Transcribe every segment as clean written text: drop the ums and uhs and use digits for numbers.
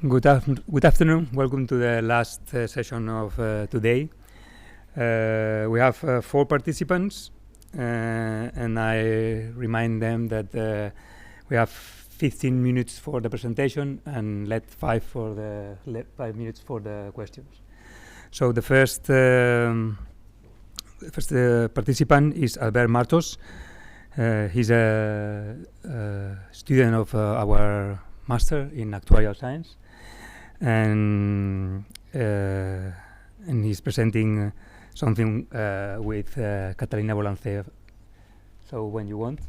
Good afternoon. Welcome to the last session of today. We have 4 participants, and I remind them that we have 15 minutes for the presentation and let 5 minutes for the questions. So the first participant is Albert Martos. He's a student of our master in actuarial science, and he's presenting something with Catalina Bolancé. So when you want.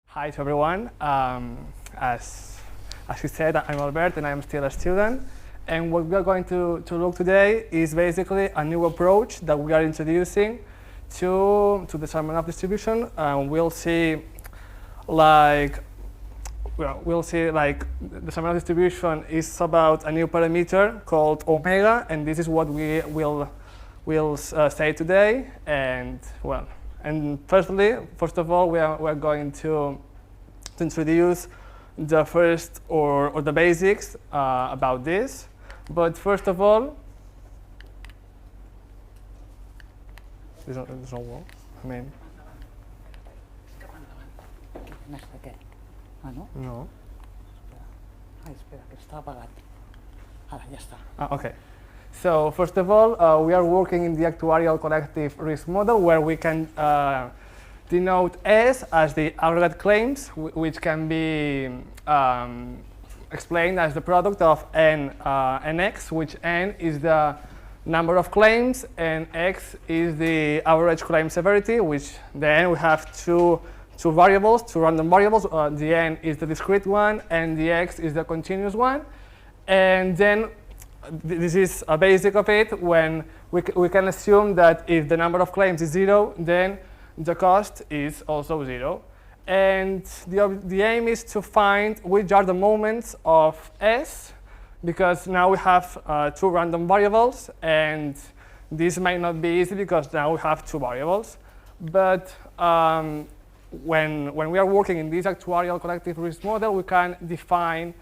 Hi to everyone. As you said, I'm Albert and I'm still a student. And what we are going to look today is basically a new approach that we are introducing to the Sarmanov distribution. We'll see the Sarmanov distribution is about a new parameter called omega, and this is what we will say today. And first of all, we are going to introduce the first or the basics about this. But first of all, there's no wall. I mean, no. Okay. So first of all, we are working in the actuarial collective risk model, where we can denote S as the aggregate claims, which can be explained as the product of n and x, which n is the number of claims and x is the average claim severity, which then we have two variables, 2 random variables. The n is the discrete one and the x is the continuous one. And then this is a basic of it, when we can assume that if the number of claims is 0, then the cost is also 0. And the aim is to find which are the moments of S, because now we have 2 random variables, and this might not be easy because now we have 2 variables. But when we are working in this actuarial collective risk model, we can define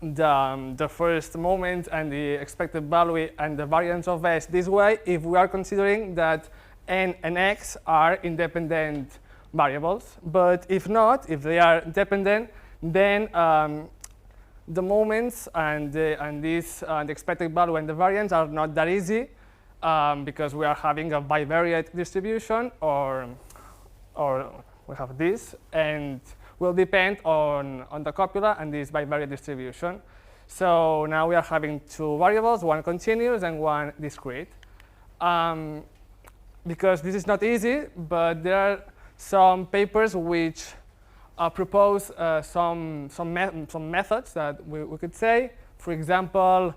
the first moment and the expected value and the variance of S this way, if we are considering that n and x are independent variables. But if not, if they are dependent, then the moments and the expected value and the variance are not that easy, because we are having a bivariate distribution, or we have this, and will depend on the copula and this bivariate distribution. So now we are having 2 variables, one continuous and one discrete. Because this is not easy, but there are some papers which propose some methods that we could say. For example,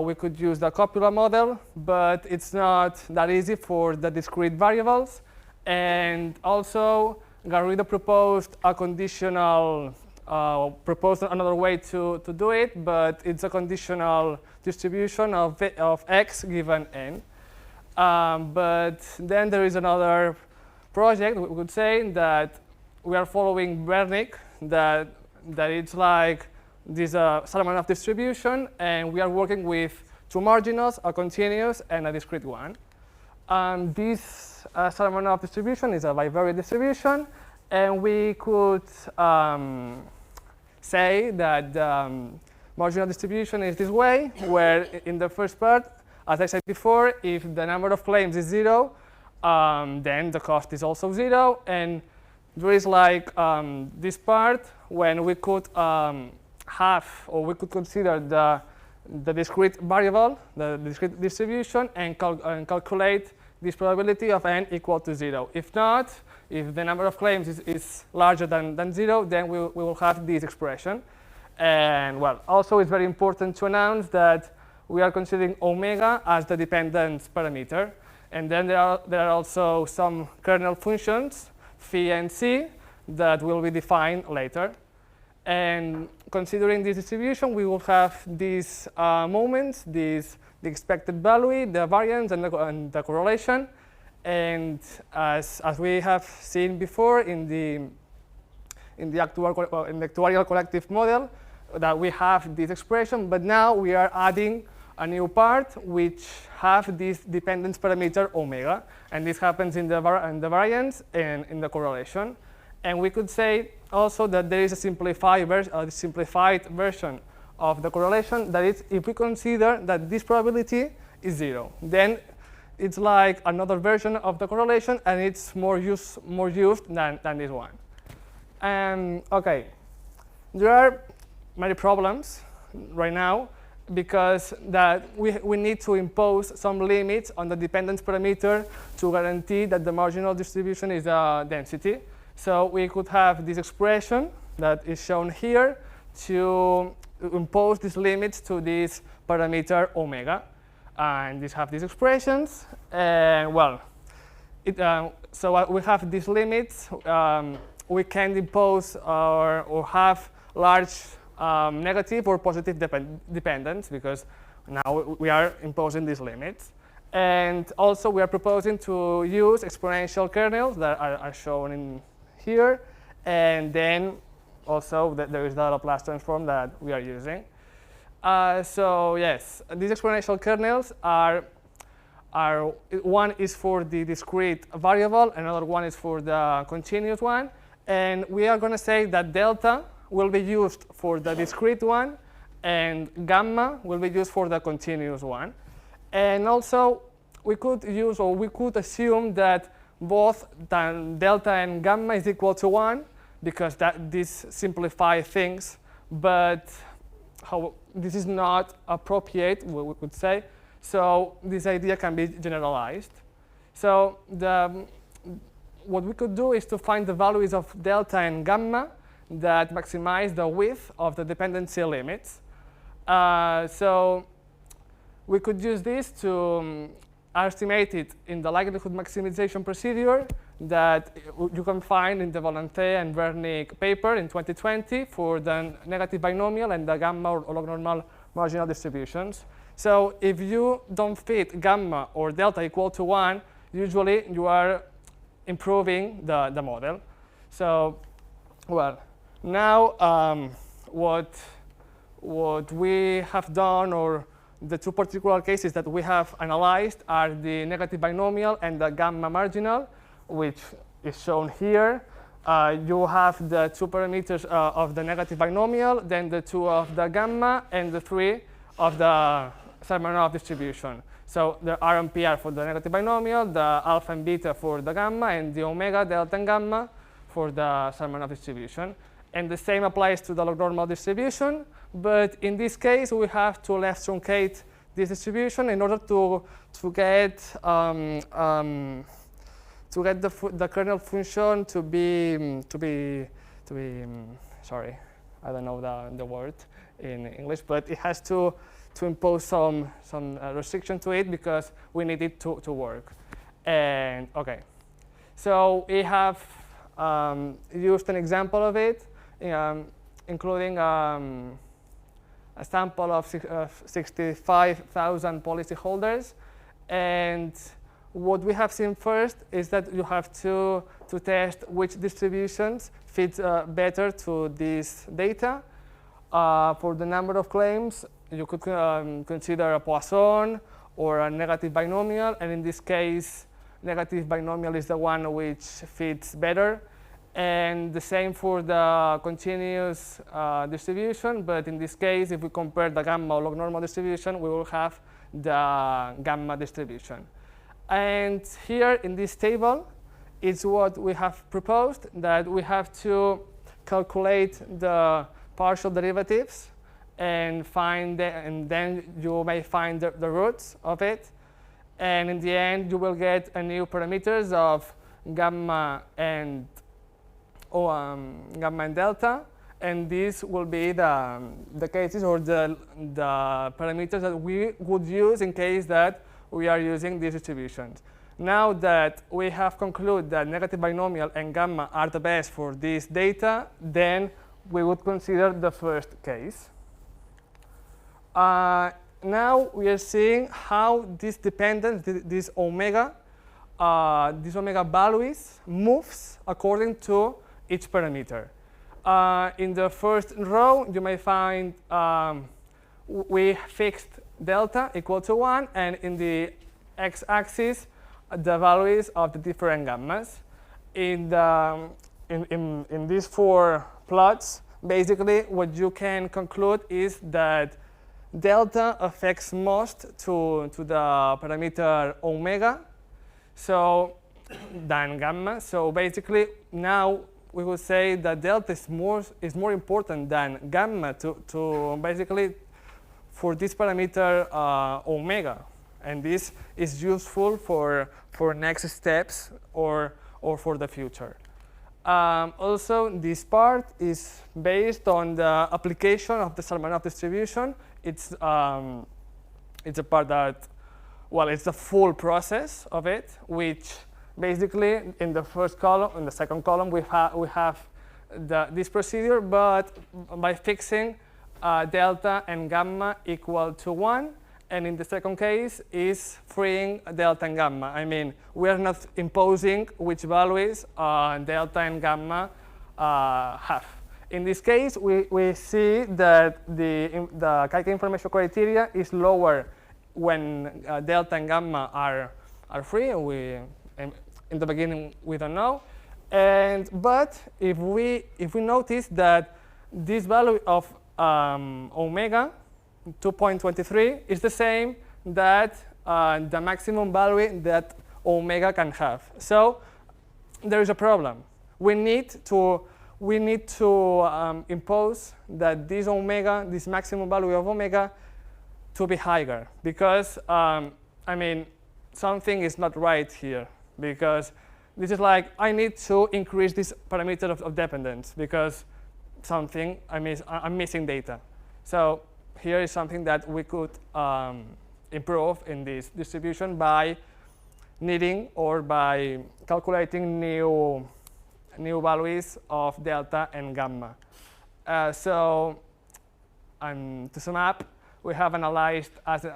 we could use the copula model, but it's not that easy for the discrete variables. And also, Garrido proposed a conditional, proposed another way to do it, but it's a conditional distribution of x given n. But then there is another project, we could say, that we are following Wernicke, that it's like this Sarmanov distribution, and we are working with 2 marginals, a continuous and a discrete one. This Sarmanov distribution is a bivariate distribution, and we could say that the marginal distribution is this way, where in the first part, as I said before, if the number of claims is 0, then the cost is also 0. And there is like this part when we could we could consider the discrete variable, the discrete distribution, and calculate this probability of n equal to 0. If not, if the number of claims is larger than 0, then we will have this expression. And also it's very important to announce that we are considering omega as the dependence parameter. And then there are also some kernel functions, phi and c, that will be defined later. And considering this distribution, we will have these moments, the expected value, the variance, and the correlation. And as we have seen before in the actuarial collective model, that we have this expression, but now we are adding a new part which have this dependence parameter omega, and this happens in the variance and in the correlation. And we could say also that there is a simplified version of the correlation, that is, if we consider that this probability is 0, then it's like another version of the correlation, and it's more used than this one. Okay, there are many problems right now, because that we need to impose some limits on the dependence parameter to guarantee that the marginal distribution is a density. So we could have this expression that is shown here to impose these limits to this parameter omega. And these have these expressions. And well, so we have these limits. We can impose or have large negative or positive dependence, because now we are imposing these limits. And also we are proposing to use exponential kernels that are shown in here. And then also there is the Laplace transform that we are using. So yes, these exponential kernels are one is for the discrete variable, another one is for the continuous one. And we are going to say that delta will be used for the discrete one, and gamma will be used for the continuous one. And also, we could use, or we could assume that both delta and gamma is equal to 1, because this simplifies things, but this is not appropriate, we could say. So this idea can be generalized. So what we could do is to find the values of delta and gamma that maximize the width of the dependency limits. So we could use this to estimate it in the likelihood maximization procedure that you can find in the Bolancé and Wernicke paper in 2020 for the negative binomial and the gamma or log normal marginal distributions. So if you don't fit gamma or delta equal to 1, usually you are improving the model. So, well, now what we have done, or the two particular cases that we have analyzed, are the negative binomial and the gamma marginal, which is shown here. You have the two parameters of the negative binomial, then the two of the gamma, and the three of the Sarmanov distribution. So the R and PR for the negative binomial, the alpha and beta for the gamma, and the omega, delta, and gamma for the Sarmanov distribution. And the same applies to the log normal distribution, but in this case we have to left truncate this distribution in order to get the kernel function to be sorry, I don't know the word in English, but it has to impose some restriction to it, because we need it to work. And okay, so we have used an example of it, including a sample of 65,000 policyholders. And what we have seen first is that you have to test which distributions fit better to this data. For the number of claims, you could consider a Poisson or a negative binomial, and in this case, negative binomial is the one which fits better. And the same for the continuous distribution, but in this case, if we compare the gamma or log normal distribution, we will have the gamma distribution. And here in this table, it's what we have proposed, that we have to calculate the partial derivatives and then you may find the roots of it. And in the end, you will get a new parameters of gamma and delta, and these will be the cases or the parameters that we would use in case that we are using these distributions. Now that we have concluded that negative binomial and gamma are the best for this data, then we would consider the first case. Now we are seeing how this dependence, this omega, these omega values moves according to each parameter. In the first row, you may find we fixed delta equal to 1, and in the x-axis, the values of the different gammas. In these 4 plots, basically what you can conclude is that delta affects most to the parameter omega, so than gamma. So basically now we would say that delta is more important than gamma to basically for this parameter omega, and this is useful for next steps or for the future. Also, this part is based on the application of the Sarmanov distribution. It's a part that, well, it's the full process of it, which basically in the first column, in the second column, we have this procedure, but by fixing delta and gamma equal to 1, and in the second case is freeing delta and gamma. I mean, we are not imposing which values delta and gamma have. In this case, we see that the Kaika information criteria is lower when delta and gamma are free. In the beginning, we don't know. But if we notice that this value of omega 2.23 is the same that the maximum value that omega can have. So there is a problem. We need to impose that this omega, this maximum value of omega, to be higher, because I mean, something is not right here, because this is like I need to increase this parameter of dependence because something I'm missing data. So here is something that we could improve in this distribution by needing or by calculating new values of delta and gamma. So to sum up, we have analyzed as an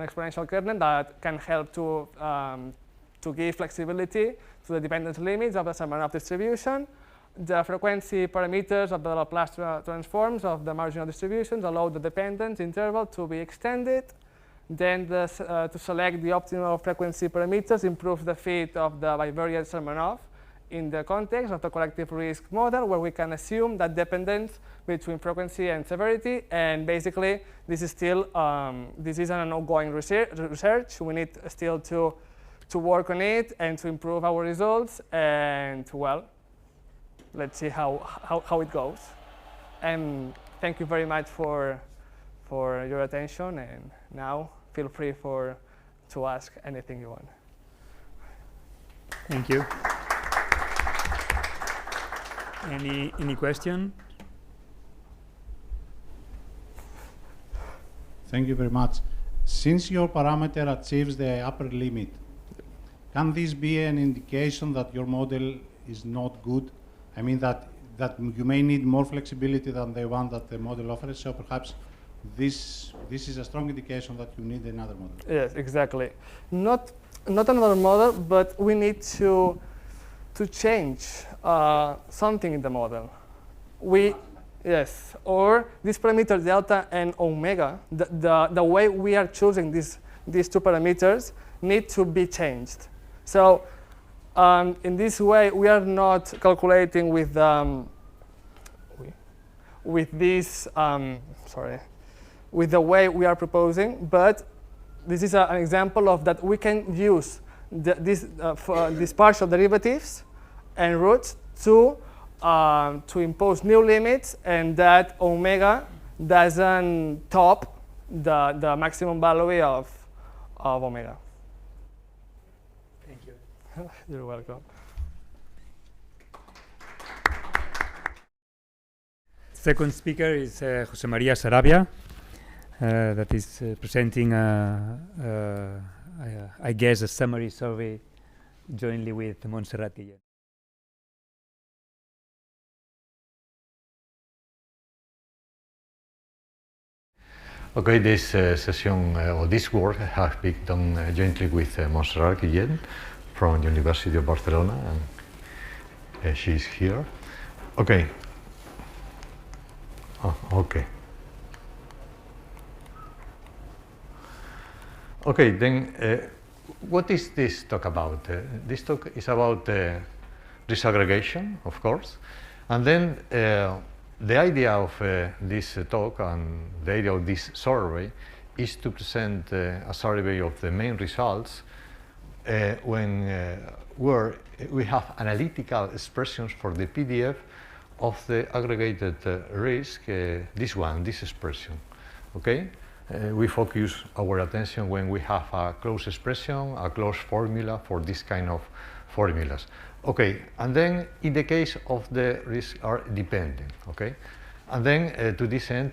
exponential kernel that can help to give flexibility to the dependence limits of the Sarmanov distribution. The frequency parameters of the Laplace transforms of the marginal distributions allow the dependence interval to be extended. Then to select the optimal frequency parameters improves the fit of the bivariate Sarmanov in the context of the collective risk model, where we can assume that dependence between frequency and severity. And basically, this is still this is an ongoing research. We need still to work on it and to improve our results. And well, let's see how it goes. And thank you very much for your attention. And now feel free to ask anything you want. Thank you. Any question? Thank you very much. Since your parameter achieves the upper limit, can this be an indication that your model is not good? I mean that you may need more flexibility than the one that the model offers, so perhaps this is a strong indication that you need another model. Yes, exactly. Not another model, but we need to change something in the model. Yes, or this parameter delta and omega, the way we are choosing these two parameters need to be changed. So in this way, we are not calculating with this with the way we are proposing, but this is an example of that we can use these partial derivatives and roots to impose new limits, and that omega doesn't top the maximum value of omega. Thank you. You're welcome. Second speaker is Jose Maria Sarabia, that is presenting, I guess, a summary survey jointly with Montserrat Guillén. Okay, this session or this work has been done jointly with Montserrat Guillén from University of Barcelona, and she's here. Okay. Oh, okay. Okay, then what is this talk about? This talk is about risk aggregation, of course, and then the idea of this talk and the idea of this survey is to present a survey of the main results where we have analytical expressions for the PDF of the aggregated risk, this expression, okay? We focus our attention when we have a closed expression, a closed formula for this kind of formulas. Okay, and then in the case of the risks are dependent, okay? And then to this end,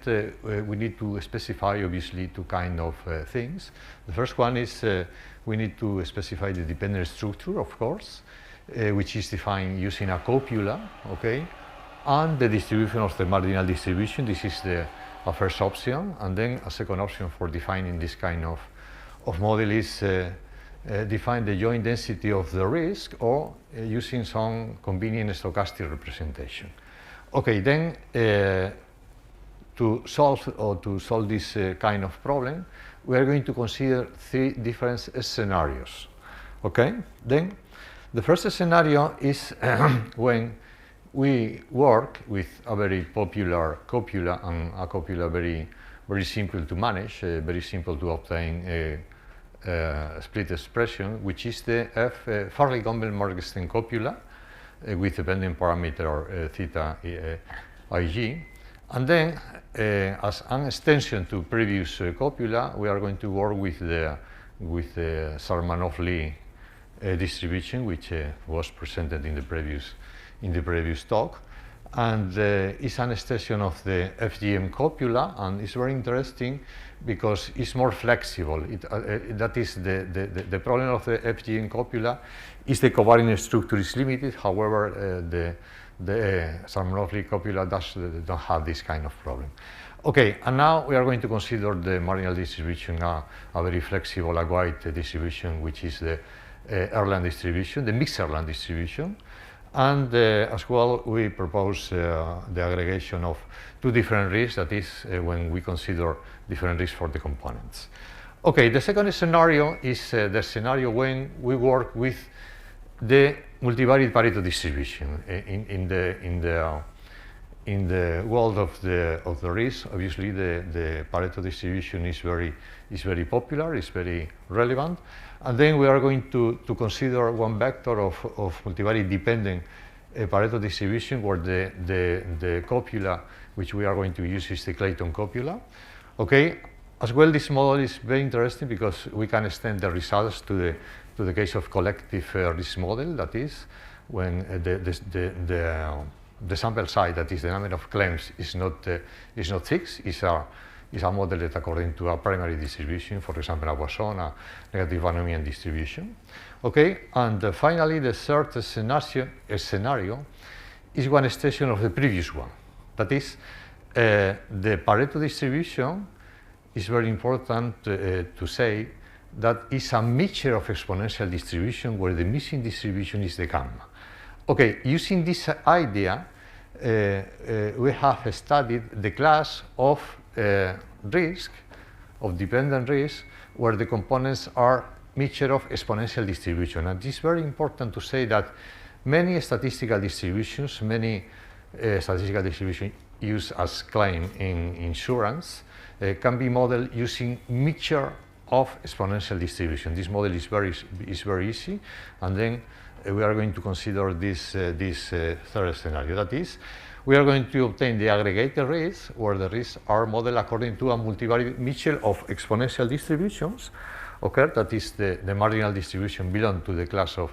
we need to specify obviously two kind of things. The first one is we need to specify the dependent structure, of course, which is defined using a copula, okay? And the distribution of the marginal distribution, this is the first option. And then a second option for defining this kind of model is define the joint density of the risk or using some convenient stochastic representation. Okay, then to solve this kind of problem, we are going to consider three different scenarios. Okay, then the first scenario is when we work with a very popular copula, and a copula very simple to manage, very simple to obtain a split expression, which is the Farley-Gombel-Morgenstern copula with dependent parameter theta ig. And then, as an extension to previous copula, we are going to work with the Sarmanov-Lee distribution, which was presented in the previous talk, and it's an extension of the FGM copula, and it's very interesting because it's more flexible. That is the problem of the FGM copula is the covariant structure is limited. However, the Sarmanov-Lee copula don't have this kind of problem. Okay, and now we are going to consider the marginal distribution, a very flexible Aguaite distribution, which is the Erlang distribution, the mixed Erlang distribution. And as well, we propose the aggregation of two different risks, that is, when we consider different risks for the components. Okay, the second scenario is the scenario when we work with the multivariate Pareto distribution. In the world of the risk, obviously the Pareto distribution is very popular, is very relevant. And then we are going to consider one vector of multivariate dependent Pareto distribution, where the copula which we are going to use is the Clayton copula. Okay, as well, this model is very interesting because we can extend the results to the case of collective risk model. That is, when the sample size, that is the number of claims, is not fixed. Is a model that according to a primary distribution, for example, a Poisson, a negative binomial distribution. Okay, and finally, the third scenario is one extension of the previous one. That is, the Pareto distribution is very important to say that it's a mixture of exponential distribution where the missing distribution is the gamma. Okay, using this idea, we have studied the class of risk, of dependent risk, where the components are mixture of exponential distribution. And it's very important to say that many statistical distributions used as claim in insurance can be modeled using mixture of exponential distribution. This model is very easy, and then we are going to consider this third scenario. That is, we are going to obtain the aggregated risks, where the risks are modeled according to a multivariate mixture of exponential distributions. Okay, that is the marginal distribution belong to the class of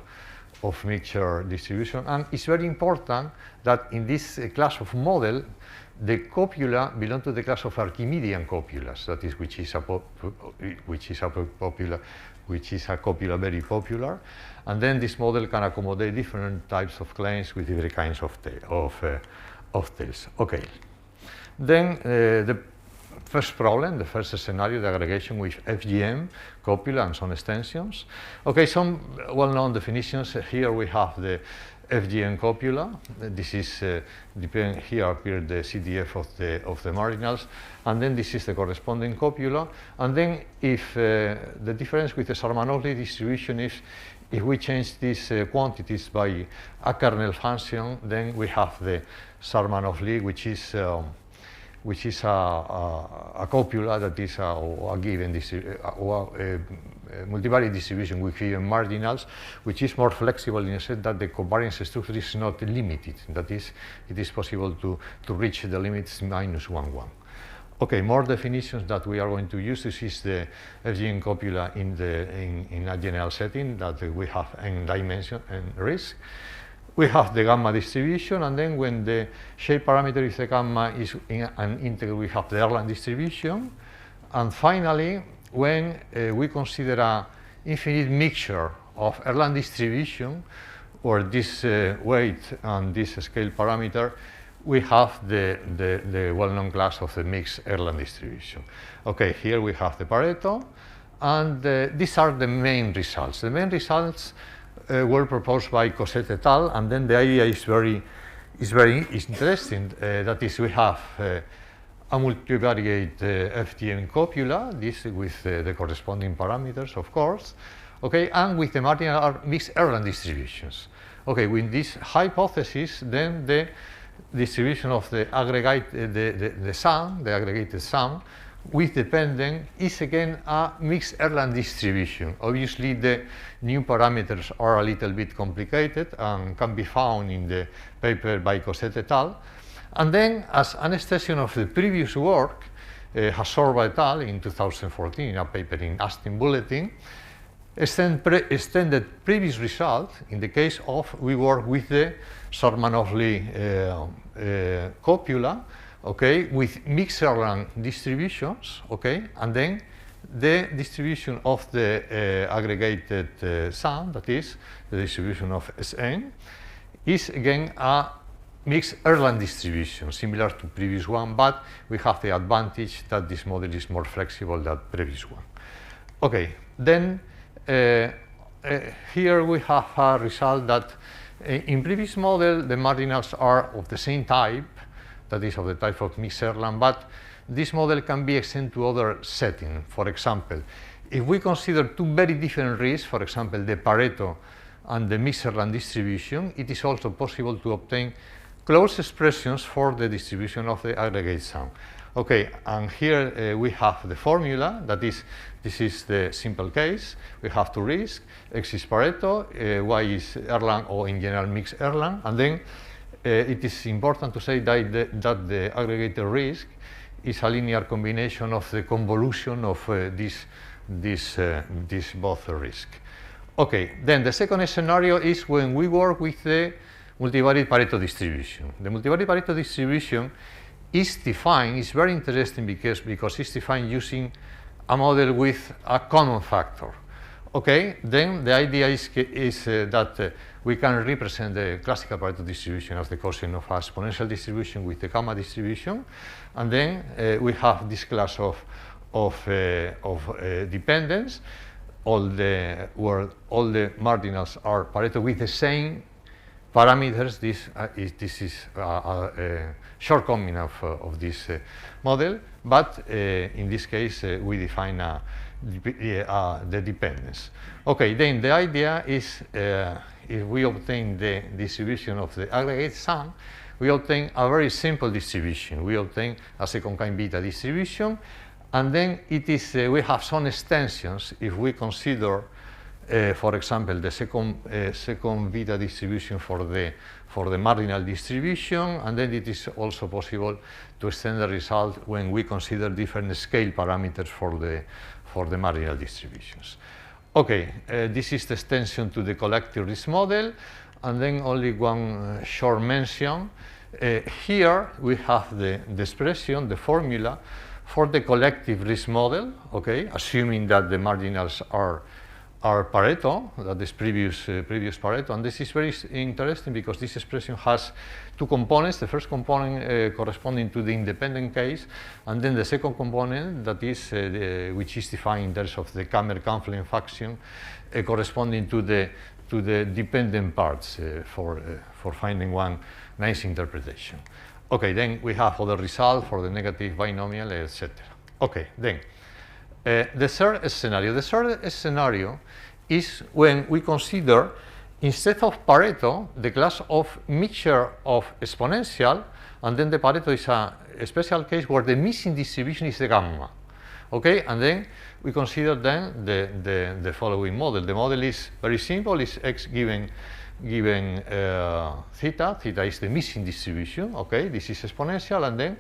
mixture distribution. And it's very important that in this class of model, the copula belong to the class of Archimedean copulas. That is, which is a copula very popular. And then this model can accommodate different types of claims with different kinds of tails. Okay. Then the first problem, the first scenario, the aggregation with FGM, copula, and some extensions. Okay, some well-known definitions. Here we have the FGM copula. This is here appear the CDF of the marginals, and then this is the corresponding copula. And then if the difference with the Sarmanov distribution is if we change these quantities by a kernel function, then we have the Sarmanov which is a copula that is a given multivariate distribution with given marginals, which is more flexible in the sense that the covariance structure is not limited. That is, it is possible to reach the limits -1, 1. Okay, more definitions that we are going to use. This is the FGM copula in a general setting that we have in dimension and risk. We have the gamma distribution, and then when the shape parameter is the gamma is in an integral, we have the Erlang distribution. And finally, when we consider an infinite mixture of Erlang distribution, or this weight and this scale parameter, we have the well-known class of the mixed Erlang distribution. Okay, here we have the Pareto, and these are the main results. The main results were proposed by Cosette et al., and then the idea is very interesting. That is, we have a multivariate FGM copula, this with the corresponding parameters, of course, okay, and with the marginal mixed Erlang distributions. Okay, with this hypothesis, then the distribution of the aggregate, the sum, the aggregated sum, with dependent is again a mixed Erlang distribution. Obviously, the new parameters are a little bit complicated and can be found in the paper by Cosette et al. And then, as an extension of the previous work, Hasorba et al. In 2014, in a paper in Astin Bulletin, extended previous result in the case of we work with the Sarmanov copula, okay, with mixed Erlang distributions, okay, and then the distribution of the aggregated sum, that is the distribution of Sn, is again a mixed Erlang distribution, similar to previous one, but we have the advantage that this model is more flexible than previous one. Okay, then here we have a result that in previous model the marginals are of the same type, that is of the type of mixed Erlang, but this model can be extended to other settings. For example, if we consider two very different risks, for example, the Pareto and the mixed Erlang distribution, it is also possible to obtain closed expressions for the distribution of the aggregate sum. Okay, and here we have the formula, that is, this is the simple case. We have two risks, X is Pareto, Y is Erlang, or in general mixed Erlang, and then it is important to say that the aggregated risk is a linear combination of the convolution of this both risk. Okay, then the second scenario is when we work with the multivariate Pareto distribution. The multivariate Pareto distribution is defined, is very interesting because it's defined using a model with a common factor. Okay, then the idea is that we can represent the classical Pareto distribution as the cosine of an exponential distribution with the gamma distribution, and then we have this class of dependence, where all the marginals are Pareto with the same parameters. This is a shortcoming of this model, but in this case we define the dependence. Okay, then the idea is if we obtain the distribution of the aggregate sum, we obtain a very simple distribution. We obtain a second kind beta distribution, and then it is we have some extensions if we consider for example, the second beta distribution for the marginal distribution, and then it is also possible to extend the result when we consider different scale parameters for the marginal distributions. Okay, this is the extension to the collective risk model, and then only one short mention. Here we have the expression, the formula for the collective risk model. Okay, assuming that the marginals are our Pareto, that is previous Pareto, and this is very interesting because this expression has two components. The first component corresponding to the independent case, and then the second component that is which is defined in terms of the Kammer-Kampflen function, corresponding to the dependent parts for finding one nice interpretation. Okay, then we have other results for the negative binomial, etc. Okay, then. The third scenario is when we consider, instead of Pareto, the class of mixture of exponential, and then the Pareto is a special case where the missing distribution is the gamma. Okay, and then we consider then the following model. The model is very simple. It's x given theta. Theta is the missing distribution. Okay, this is exponential, and then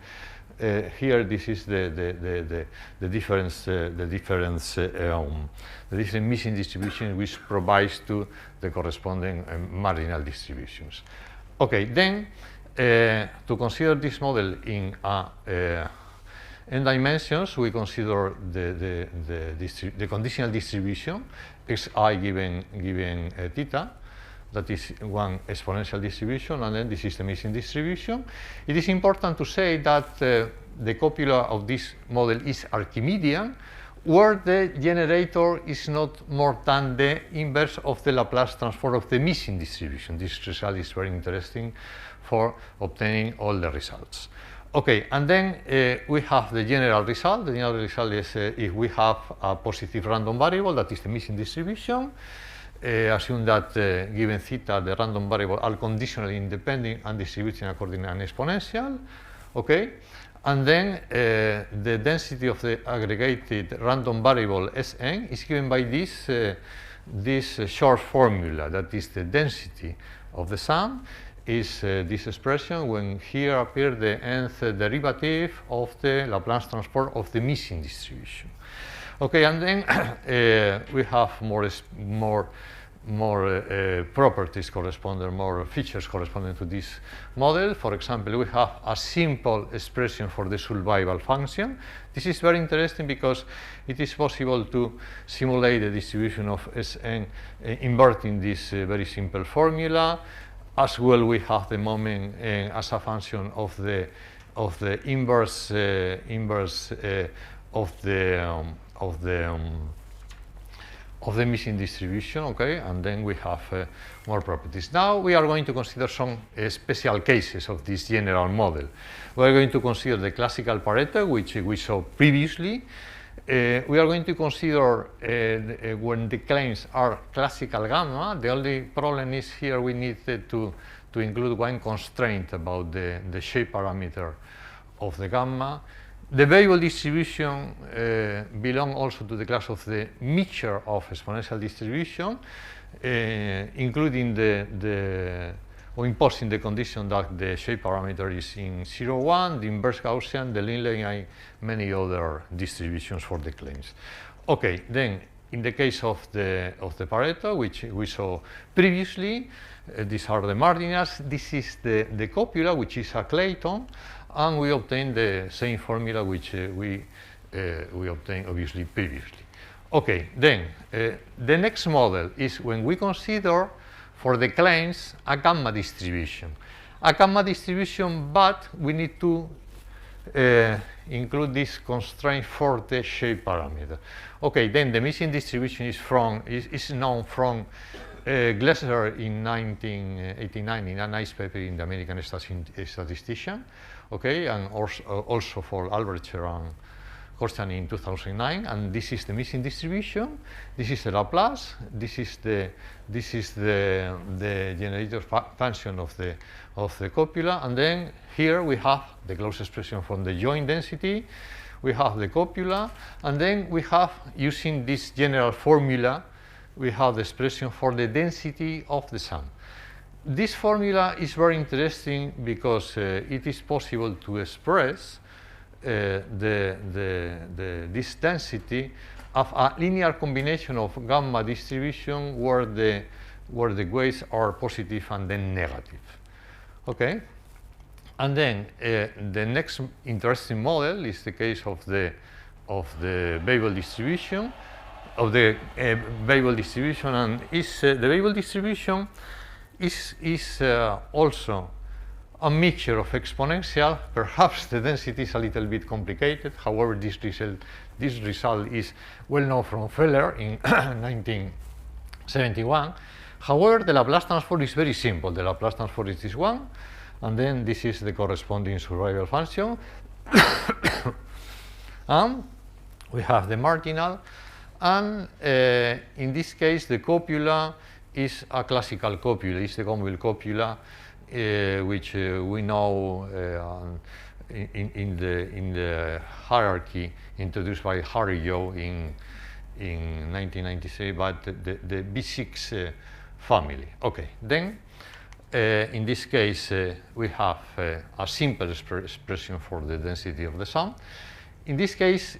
here this is the different missing distribution which provides to the corresponding marginal distributions. Okay, then to consider this model in n dimensions, we consider the conditional distribution xi given theta. That is one exponential distribution, and then this is the missing distribution. It is important to say that the copula of this model is Archimedean, where the generator is not more than the inverse of the Laplace transform of the missing distribution. This result is very interesting for obtaining all the results. Okay, and then we have the general result. The general result is if we have a positive random variable, that is the missing distribution. Assume that given theta, the random variable are conditionally independent and distributing according to an exponential. Okay, and then the density of the aggregated random variable Sn is given by this short formula, that is the density of the sum is this expression when here appears the nth derivative of the Laplace transform of the missing distribution. Okay, and then we have more properties corresponding, more features corresponding to this model. For example, we have a simple expression for the survival function. This is very interesting because it is possible to simulate the distribution of Sn inverting this very simple formula. As well, we have the moment as a function of the inverse of the missing distribution. Okay, and then we have more properties. Now we are going to consider some special cases of this general model. We are going to consider the classical Pareto, which we saw previously. We are going to consider when the claims are classical gamma. The only problem is here we need to include one constraint about the shape parameter of the gamma. The variable distribution belongs also to the class of the mixture of exponential distribution, including or imposing the condition that the shape parameter is in 0, 1, the inverse Gaussian, the linear, and many other distributions for the claims. Okay, then in the case of the Pareto, which we saw previously, these are the marginals. This is the copula, which is a Clayton, and we obtain the same formula which we obtained obviously previously. Okay, then the next model is when we consider for the claims a gamma distribution. A gamma distribution, but we need to include this constraint for the shape parameter. Okay, then the missing distribution is known from Glesser in 1989 in a nice paper in the American Statistician. Okay, and also for Albrecht and Korstian in 2009, and this is the missing distribution. This is the Laplace. This is the generator function of the copula, and then here we have the closed expression from the joint density. We have the copula, and then we have, using this general formula, we have the expression for the density of the sum. This formula is very interesting because it is possible to express this density of a linear combination of gamma distribution where the weights are positive and then negative. Okay, and then the next interesting model is the case of the Babel distribution. Weibull distribution, and the Weibull distribution is also a mixture of exponential. Perhaps the density is a little bit complicated. However, this result is well known from Feller in 1971. However, the Laplace transform is very simple. The Laplace transform is this one, and then this is the corresponding survival function. And we have the marginal, and in this case, the copula is a classical copula. It's the Gonville copula, which we know in the hierarchy introduced by Harry Joe in 1996, but the B6 family. Okay, then in this case we have a simple expression for the density of the sum. In this case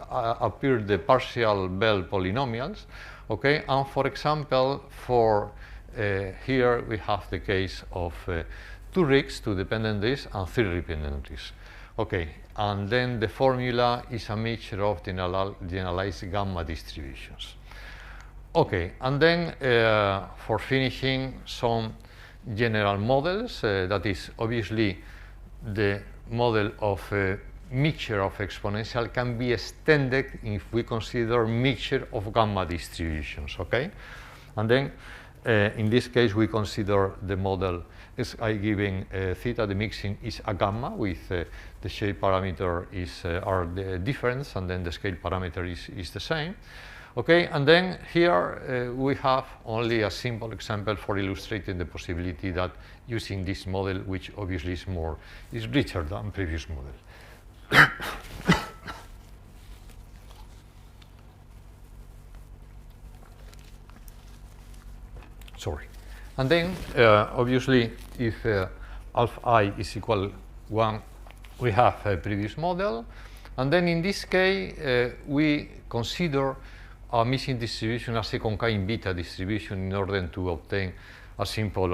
appear the partial Bell polynomials. Okay, and for example, for here we have the case of 2 rigs, 2 dependent rigs, and 3 dependent rigs. Okay, and then the formula is a mixture of generalized gamma distributions. Okay, and then for finishing, some general models, that is obviously the model of mixture of exponential can be extended if we consider mixture of gamma distributions. Okay, and then in this case we consider the model is giving theta. The mixing is a gamma with the shape parameter are the difference, and then the scale parameter is the same. Okay, and then here we have only a simple example for illustrating the possibility that using this model, which obviously is richer than previous model. Sorry. And then obviously if alpha I is equal 1, we have a previous model, and then in this case we consider a missing distribution as a concave beta distribution in order to obtain a simple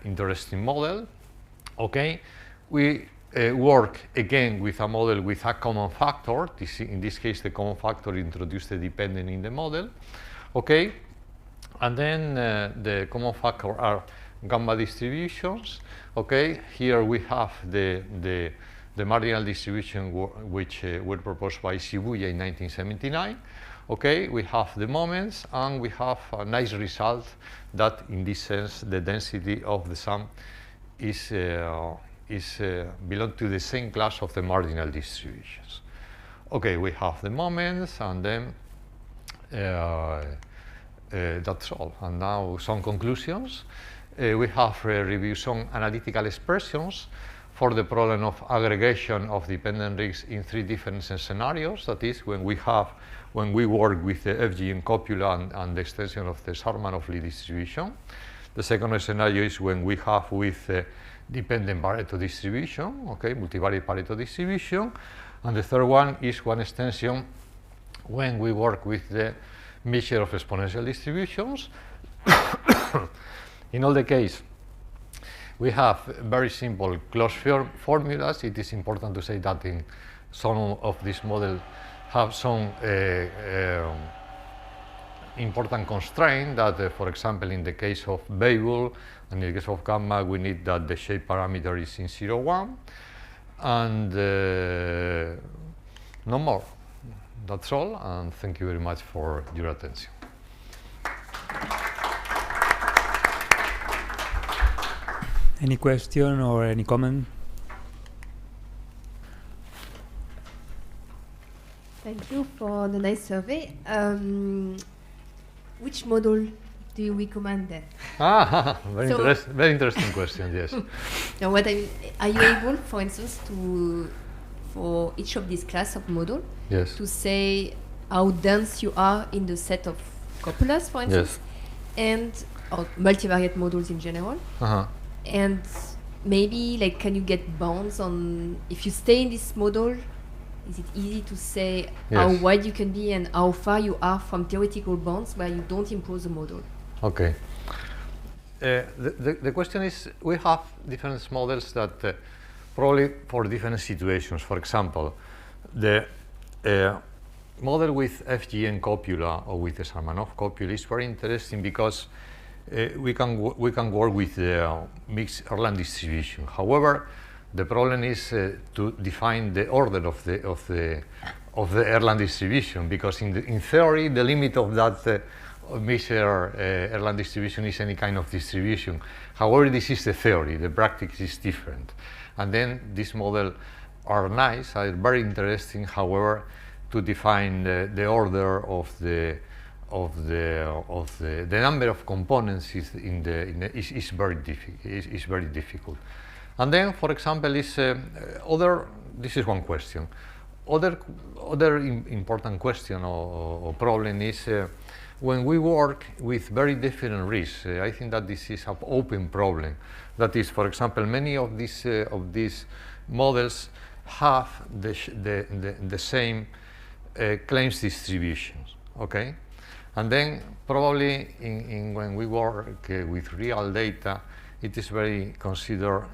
interesting model. Okay, we work again with a model with a common factor. In this case, the common factor introduced the dependent in the model. Okay, and then the common factor are gamma distributions. Okay, here we have the marginal distribution which were proposed by Shibuya in 1979. Okay, we have the moments, and we have a nice result that in this sense the density of the sum belong to the same class of the marginal distributions. Okay, we have the moments, and then that's all. And now some conclusions. We have reviewed some analytical expressions for the problem of aggregation of dependent rigs in 3 different scenarios. That is, when we work with the FGN copula and the extension of the Sarmanov Lie distribution. The second scenario is when we have with dependent Pareto distribution, okay, multivariate Pareto distribution. And the third one is one extension when we work with the mixture of exponential distributions. In all the case, we have very simple closed formulas. It is important to say that in some of these models have some important constraint that, for example, in the case of Weibull and in the case of gamma, we need that the shape parameter is in 0, 1, and no more. That's all, and thank you very much for your attention. Any question or any comment? Thank you for the nice survey. Which model do you recommend then? Very interesting question, yes. Now, are you able, for instance, for each of these class of model, yes, to say how dense you are in the set of copulas, for instance, yes, and or multivariate models in general? And maybe, like, can you get bounds on, if you stay in this model, is it easy to say how wide you can be and how far you are from theoretical bounds where you don't impose a model? Okay. The question is, we have different models that probably for different situations. For example, the model with FGN copula or with the Sarmanov copula is very interesting because we can work with the mixed Erlang distribution. However, the problem is to define the order of the Erlang distribution, because in theory the limit of that mixed Erlang distribution is any kind of distribution. However, this is the theory. The practice is different. And then this model are nice, are very interesting. However, to define the order of the number of components is very difficult. And then, for example, this is one question. Other important question or problem is when we work with very different risks. I think that this is an open problem. That is, for example, many of these models have the same claims distributions. Okay, and then probably when we work with real data, it is considered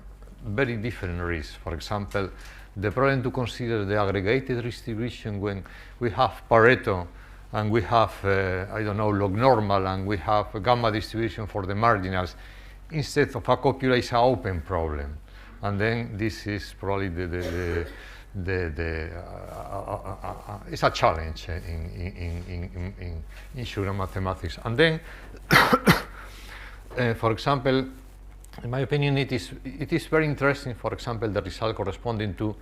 very different risks. For example, the problem to consider the aggregated distribution when we have Pareto and we have I don't know, log normal, and we have a gamma distribution for the marginals, instead of a copula is an open problem. And then this is probably it's a challenge in insurer mathematics. And then, for example, in my opinion, it is very interesting. For example, the result corresponding to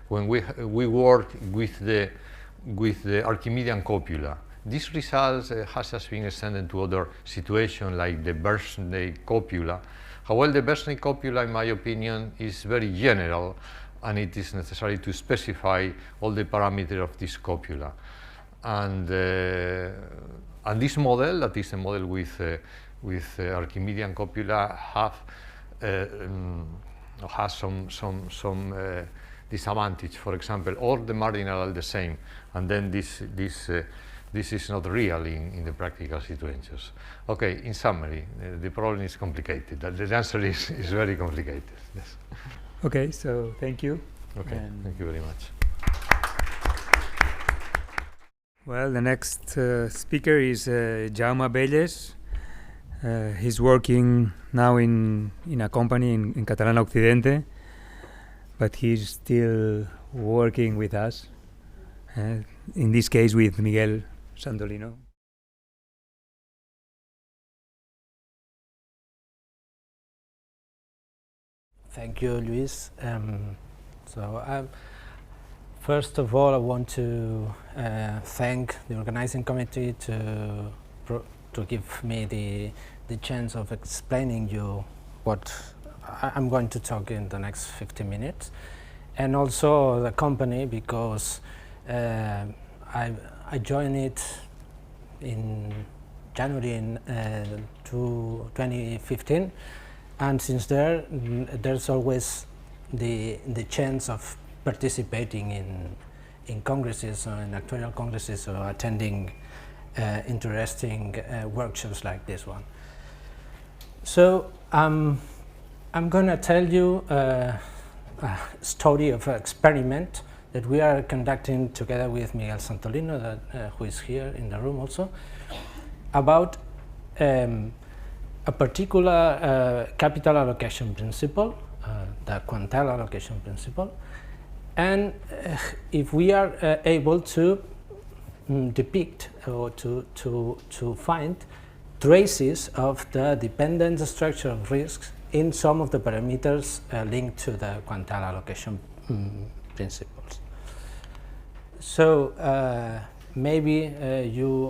when we work with the Archimedean copula. This result has just been extended to other situations like the birthday copula. However, the birthday copula, in my opinion, is very general, and it is necessary to specify all the parameters of this copula. And this model, that is a model with Archimedean copula, has some disadvantage. For example, all the marginals are the same, and then this is not real in the practical situations. Okay, in summary, the problem is complicated. The answer is very complicated. Yes. Okay, so thank you. Okay, and thank you very much. Well, the next speaker is Jaume Belles. He's working now in a company in Catalana, Occidente, but he's still working with us, in this case with Miguel Santolino. Thank you, Luis. First of all, I want to thank the organizing committee to give me the chance of explaining you what I'm going to talk in the next 50 minutes, and also the company, because I joined it in January in 2015, and since there's always the chance of participating in congresses or in actuarial congresses or attending interesting workshops like this one. So I'm going to tell you a story of an experiment that we are conducting together with Miguel Santolino, who is here in the room also, about a particular capital allocation principle, the Quantile allocation principle, and if we are able to depict or to find traces of the dependent structure of risks in some of the parameters linked to the Quantile allocation principles. So maybe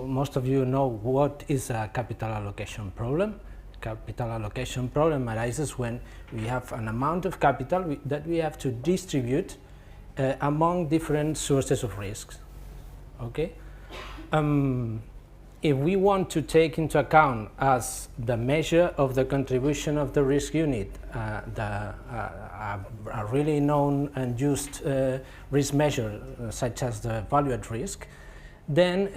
most of you know what is a capital allocation problem. Capital allocation problem arises when we have an amount of capital that we have to distribute among different sources of risks. Okay. If we want to take into account as the measure of the contribution of the risk unit a really known and used risk measure such as the value at risk, then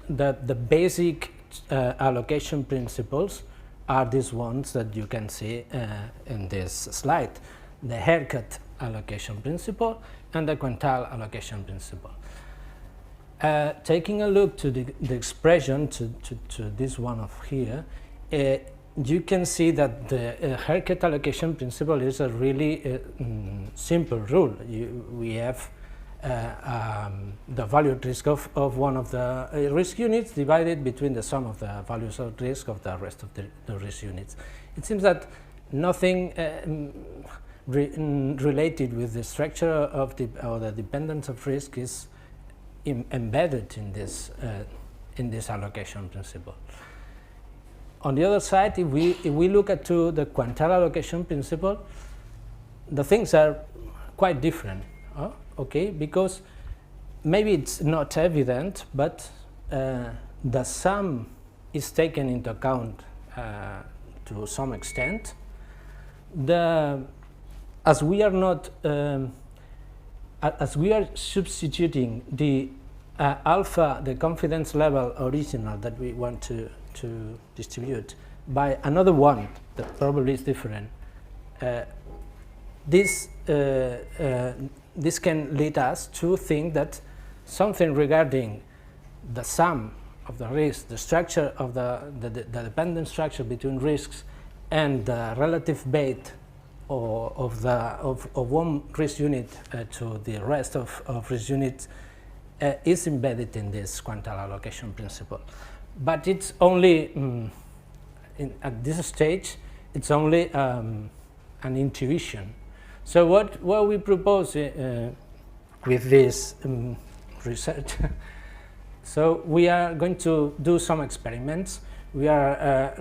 the basic allocation principles are these ones that you can see in this slide: the haircut allocation principle and the Quantile allocation principle. Taking a look to the expression, to this one of here, you can see that the Haircut allocation principle is a really simple rule. We have the valued risk of one of the risk units divided between the sum of the values of risk of the rest of the risk units. It seems that nothing related with the structure of or the dependence of risk is embedded in this allocation principle. On the other side, if we look at the Quantile allocation principle, the things are quite different. Okay, because maybe it's not evident, but the sum is taken into account to some extent. As we are substituting the alpha, the confidence level original that we want to distribute, by another one that probably is different, this can lead us to think that something regarding the sum of the risk, the structure of the dependent structure between risks, and the relative weight of one risk unit to the rest of risk units is embedded in this Quantile allocation principle. But it's only, at this stage, it's only an intuition. So what we propose with this research, so we are going to do some experiments. We are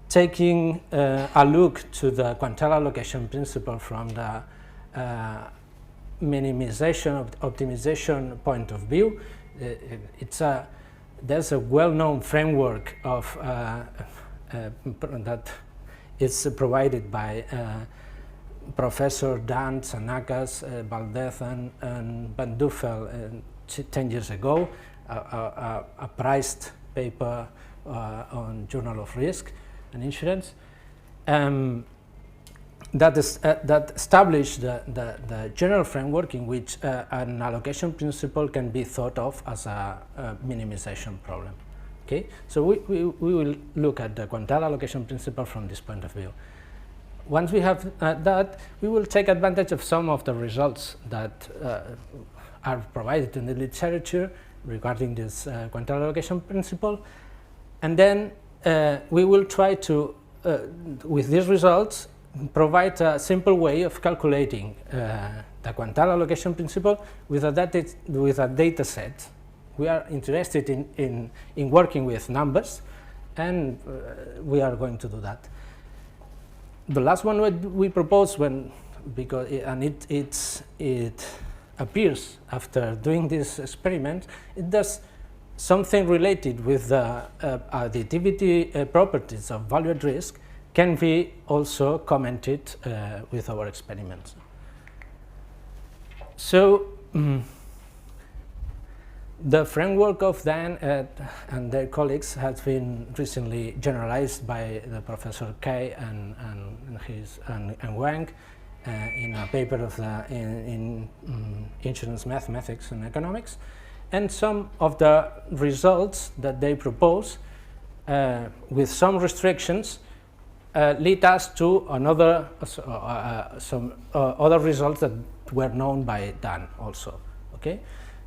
taking a look to the Quantile allocation principle from the minimization, optimization point of view. There's a well-known framework of that is provided by Professor Dan, Sanakas, Valdez, and Van Duffel 10 years ago, a prized paper on Journal of Risk and Insurance, that established the general framework in which an allocation principle can be thought of as a minimization problem. Okay, so we will look at the Quantile allocation principle from this point of view. Once we have that, we will take advantage of some of the results that are provided in the literature regarding this Quantile allocation principle, and then we will try to, with these results, provide a simple way of calculating the Quantile allocation principle with a data set. We are interested in working with numbers, and we are going to do that. The last one we propose, it appears after doing this experiment, it does something related with the additivity properties of value at risk, can be also commented with our experiments. So the framework of Dan and their colleagues has been recently generalized by the Professor Kay and Wang in a paper in Insurance Mathematics and Economics, and some of the results that they propose with some restrictions lead us to some other results that were known by Dan also. Okay,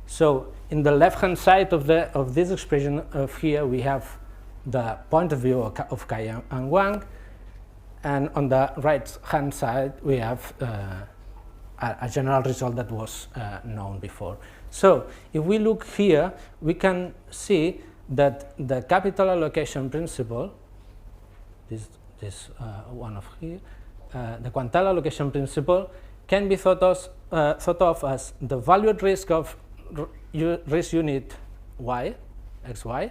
so in the left-hand side of this expression of here, we have the point of view of Kay and Wang, and on the right-hand side we have a general result that was known before. So if we look here, we can see that the capital allocation principle, this one of here, the Quantile allocation principle, can be thought of as the valued risk of risk unit y, xy,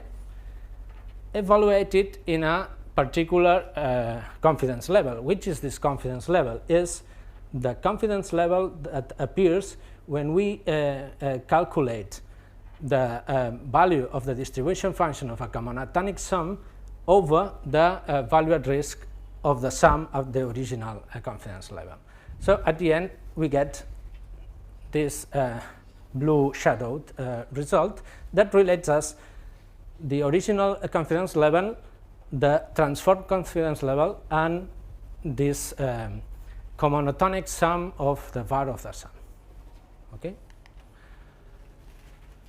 evaluated in a particular confidence level. Which is this confidence level? Is the confidence level that appears when we calculate the value of the distribution function of a combinatoric sum over the value at risk of the sum of the original confidence level. So at the end, we get this blue shadowed result that relates us the original confidence level, the transformed confidence level, and this comonotonic sum of the var of the sum. Okay.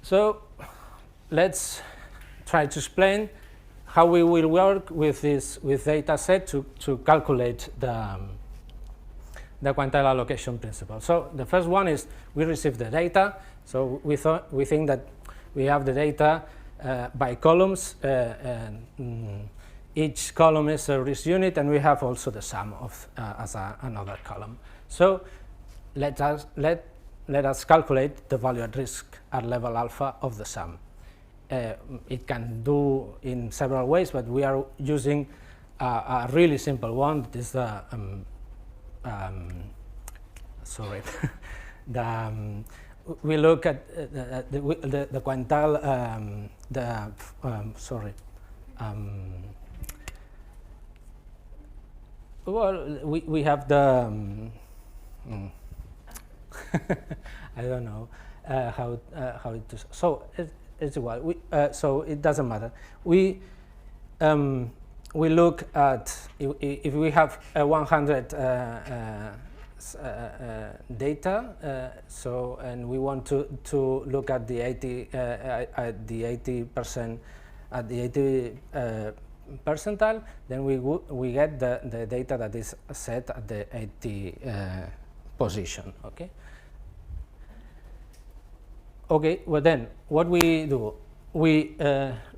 So let's try to explain how we will work with this data set to calculate the quantile allocation principle. So the first one is we receive the data. So we think that we have the data by columns. Each column is a risk unit, and we have also the sum of as another column. So let us calculate the value at risk at level alpha of the sum. It can do in several ways, but we are using a really simple one. That is the sorry, we look at the quantile sorry. Well, we have the I don't know how it is. So it's well. So it doesn't matter. We look at if we have 100 data. So and we want to look at the 80 percentile, then we get the data that is set at the 80 position. Okay. Okay. Well, then what we do, we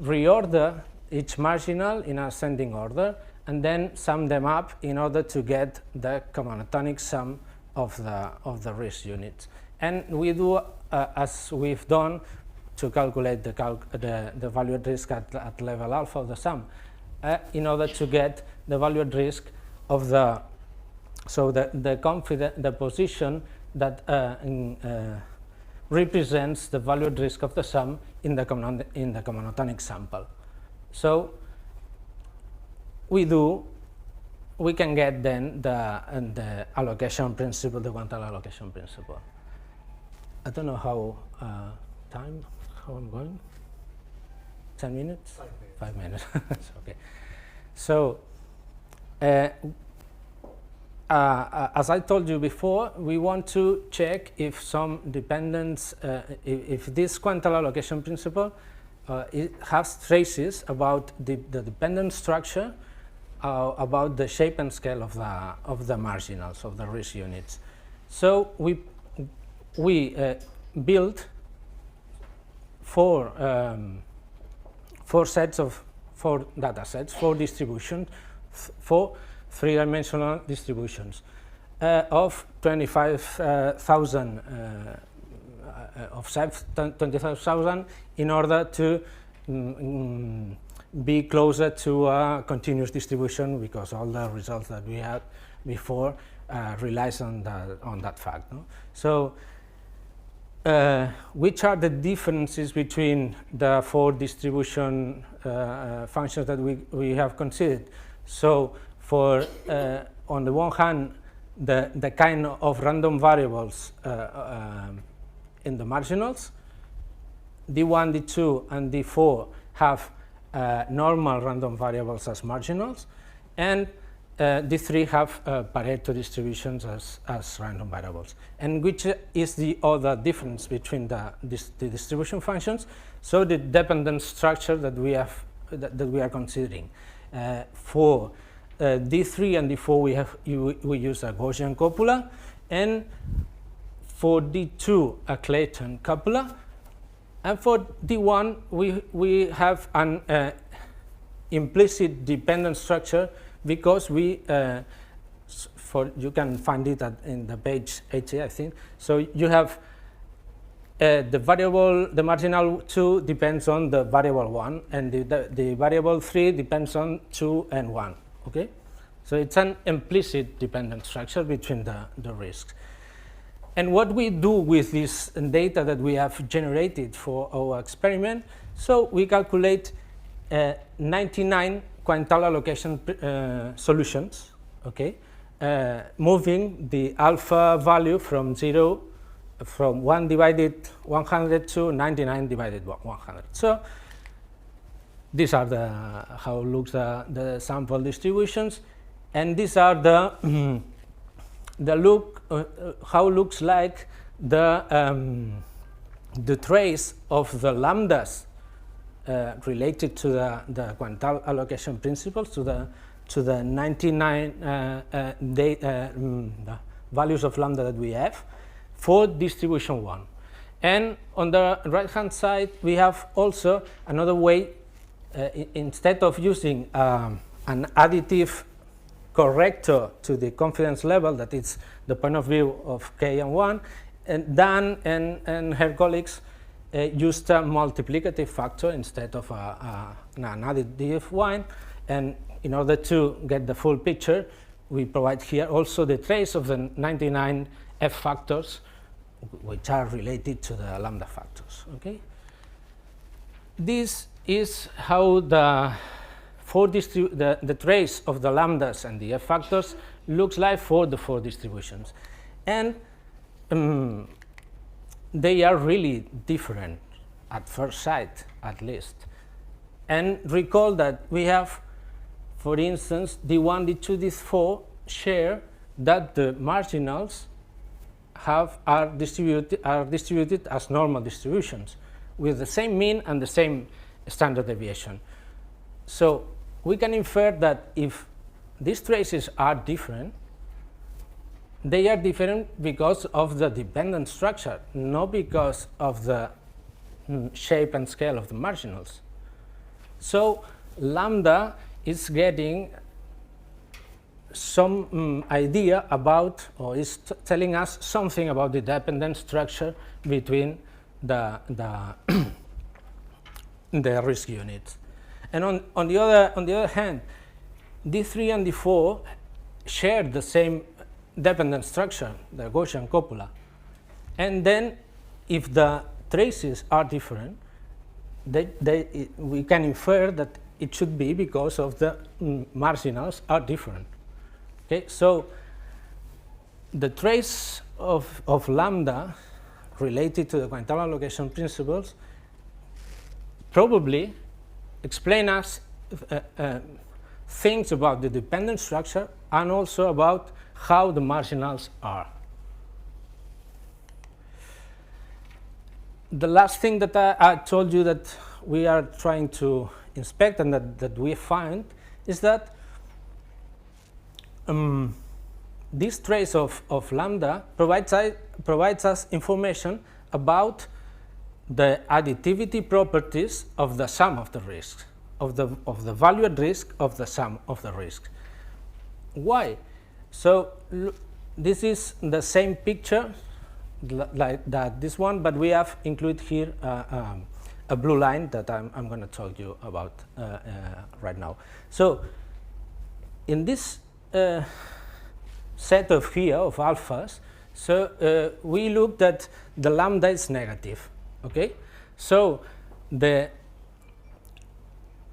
reorder each marginal in ascending order, and then sum them up in order to get the comonotonic sum of the risk units. And we do as we've done to calculate the value at risk at level alpha of the sum. In order to get the value at risk of the position that represents the value at risk of the sum in the comonotonic sample. So we can get then the allocation principle, the quantile allocation principle. I don't know how how I'm going. 10 minutes? 5 minutes. Okay. So, as I told you before, we want to check if some dependence, if this quantile allocation principle it has traces about the dependent structure, about the shape and scale of the marginals of the risk units. So we built four data sets, 4 distributions, 4 three-dimensional distributions of 25,000 in order to be closer to a continuous distribution, because all the results that we had before relies on that fact. No? So which are the differences between the 4 distribution functions that we have considered? So for on the one hand, the kind of random variables in the marginals, D1, D2, and D4 have normal random variables as marginals, and D3 have Pareto distributions as random variables. And which is the other difference between the distribution functions? So the dependent structure that we have that we are considering. For D3 and D4 we use a Gaussian copula, and for D2 a Clayton copula, and for D1 we have an implicit dependent structure, because we you can find it in the page 80, I think. So you have the variable, the marginal 2 depends on the variable 1, and the variable 3 depends on 2 and 1. Okay, so it's an implicit dependent structure between the risks. And what we do with this data that we have generated for our experiment, so we calculate 99 quantile allocation solutions, okay, moving the alpha value from 0 from 1 divided 100 to 99 divided 100. So these are how looks the sample distributions, and these are the how looks like the trace of the lambdas related to the Quantile allocation principles, to the 99 the values of lambda that we have for distribution 1. And on the right hand side we have also another way, instead of using an additive corrector to the confidence level, that is the point of view of k and 1, and Dan and her colleagues used a multiplicative factor instead of an additive one. And in order to get the full picture, we provide here also the trace of the 99 F factors, which are related to the lambda factors. Okay. This is how the trace of the lambdas and the F factors looks like for the 4 distributions. And they are really different at first sight, at least. And recall that we have, for instance, D1, D2, D4 share that the marginals are distributed as normal distributions with the same mean and the same standard deviation. So we can infer that if these traces are different, they are different because of the dependent structure, not because of the shape and scale of the marginals. So lambda is getting some idea about, or is telling us something about the dependent structure between the the risk units. And on the other hand, D3 and D4 share the same dependent structure, the Gaussian copula. And then if the traces are different, we can infer that it should be because of the marginals are different. Okay, so the trace of lambda related to the Quantile allocation principles probably explain us things about the dependent structure and also about how the marginals are. The last thing that I told you that we are trying to inspect and that we find is that this trace of lambda provides us information about the additivity properties of the sum of the risks, of the value at risk of the sum of the risks. Why? So this is the same picture like that, this one, but we have included here a blue line that I'm going to talk you about right now. So in this set of here of alphas, so we looked at the lambda is negative. Okay, so the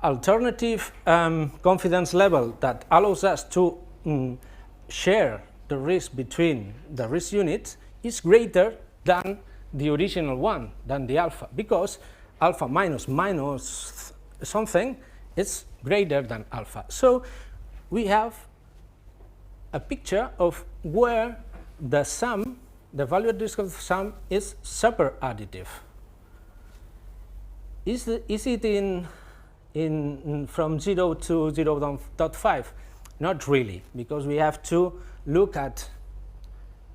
alternative confidence level that allows us to share the risk between the risk units is greater than the original one, than the alpha, because alpha minus something is greater than alpha. So we have a picture of where the sum, the value at risk of the sum, is super additive. Is it in from 0 to 0.5? Not really, because we have to look at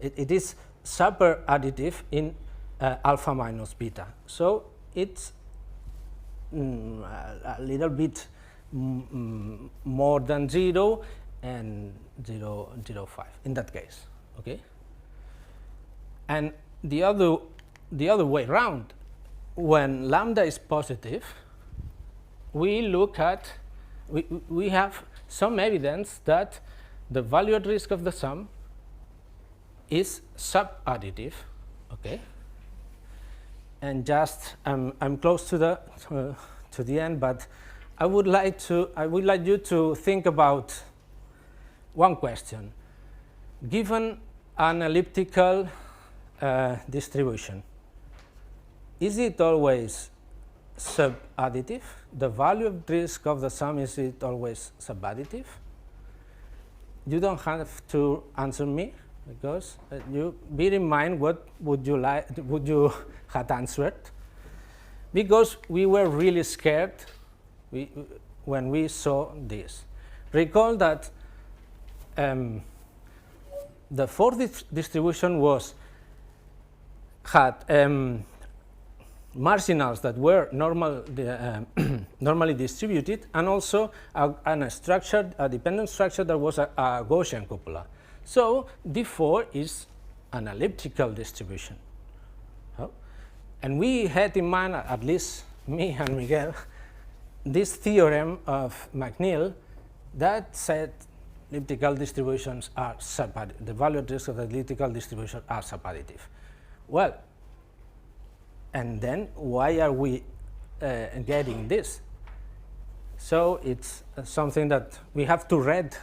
it is super additive in alpha minus beta. So it's a little bit more than 0 and 0.05 in that case. Okay. And the other way around, when lambda is positive, we look at we have some evidence that the value at risk of the sum is sub-additive. Okay. And just I'm close to the end, but I would like you to think about one question. Given an elliptical distribution. Is it always sub-additive? The value of risk of the sum, is it always sub-additive? You don't have to answer me, because you bear in mind what would you had answered, because we were really scared when we saw this. Recall that the fourth distribution had marginals that were normally distributed, and also a dependent structure that was a Gaussian cupola. So D4 is an elliptical distribution. And we had in mind, at least me and Miguel, this theorem of McNeil that said elliptical distributions are sub-additive. The value of risk of the elliptical distribution are sub-additive. Well, and then why are we getting this? So it's something that we have to read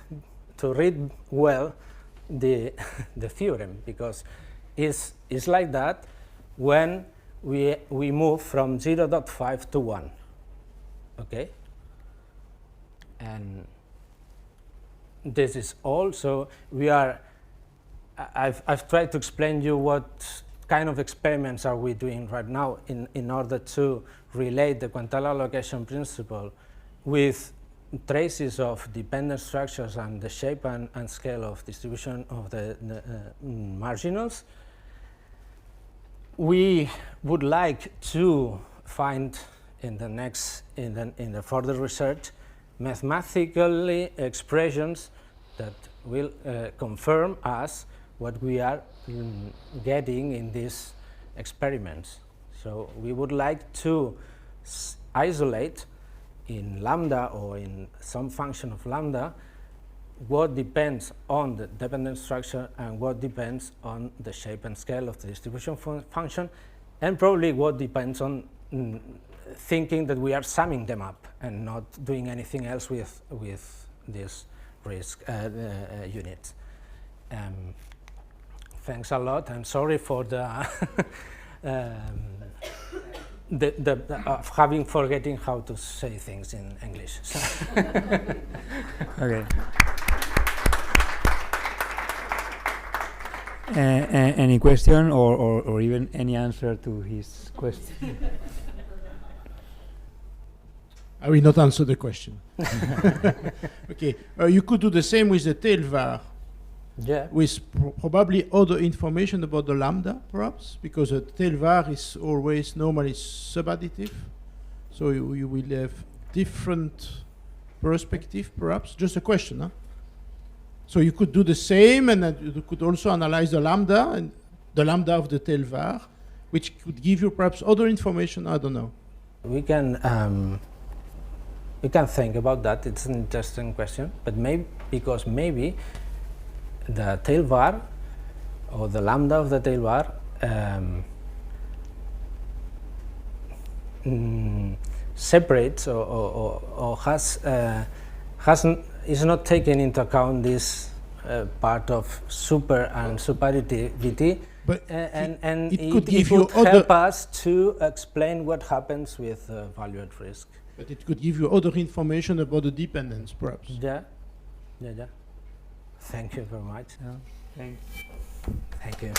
well the theorem, because it's like that when we move from 0.5 to 1. Okay? And this is also, I've tried to explain you what kind of experiments are we doing right now in order to relate the Quantile allocation principle with traces of dependent structures and the shape and scale of distribution of the marginals. We would like to find in the further research mathematically expressions that will confirm us what we are getting in these experiments. So we would like to isolate in lambda or in some function of lambda what depends on the dependent structure and what depends on the shape and scale of the distribution function, and probably what depends on thinking that we are summing them up and not doing anything else with these risk units. Thanks a lot. I'm sorry for the having forgetting how to say things in English. Okay. Any question or even any answer to his question? I will not answer the question. Okay, you could do the same with the tail var. Yeah. With probably other information about the lambda, perhaps, because the tail var is always normally subadditive. So you will have different perspective, perhaps. Just a question, huh? So you could do the same, and you could also analyze the lambda and the lambda of the tail var, which could give you perhaps other information. I don't know. We can think about that. It's an interesting question, but because maybe the tail var or the lambda of the tail var separates or is not taken into account this part of super and subadditivity, but and it it could help us to explain what happens with value at risk. But it could give you other information about the dependence, perhaps. Yeah. Thank you very much. Thanks. Thank you.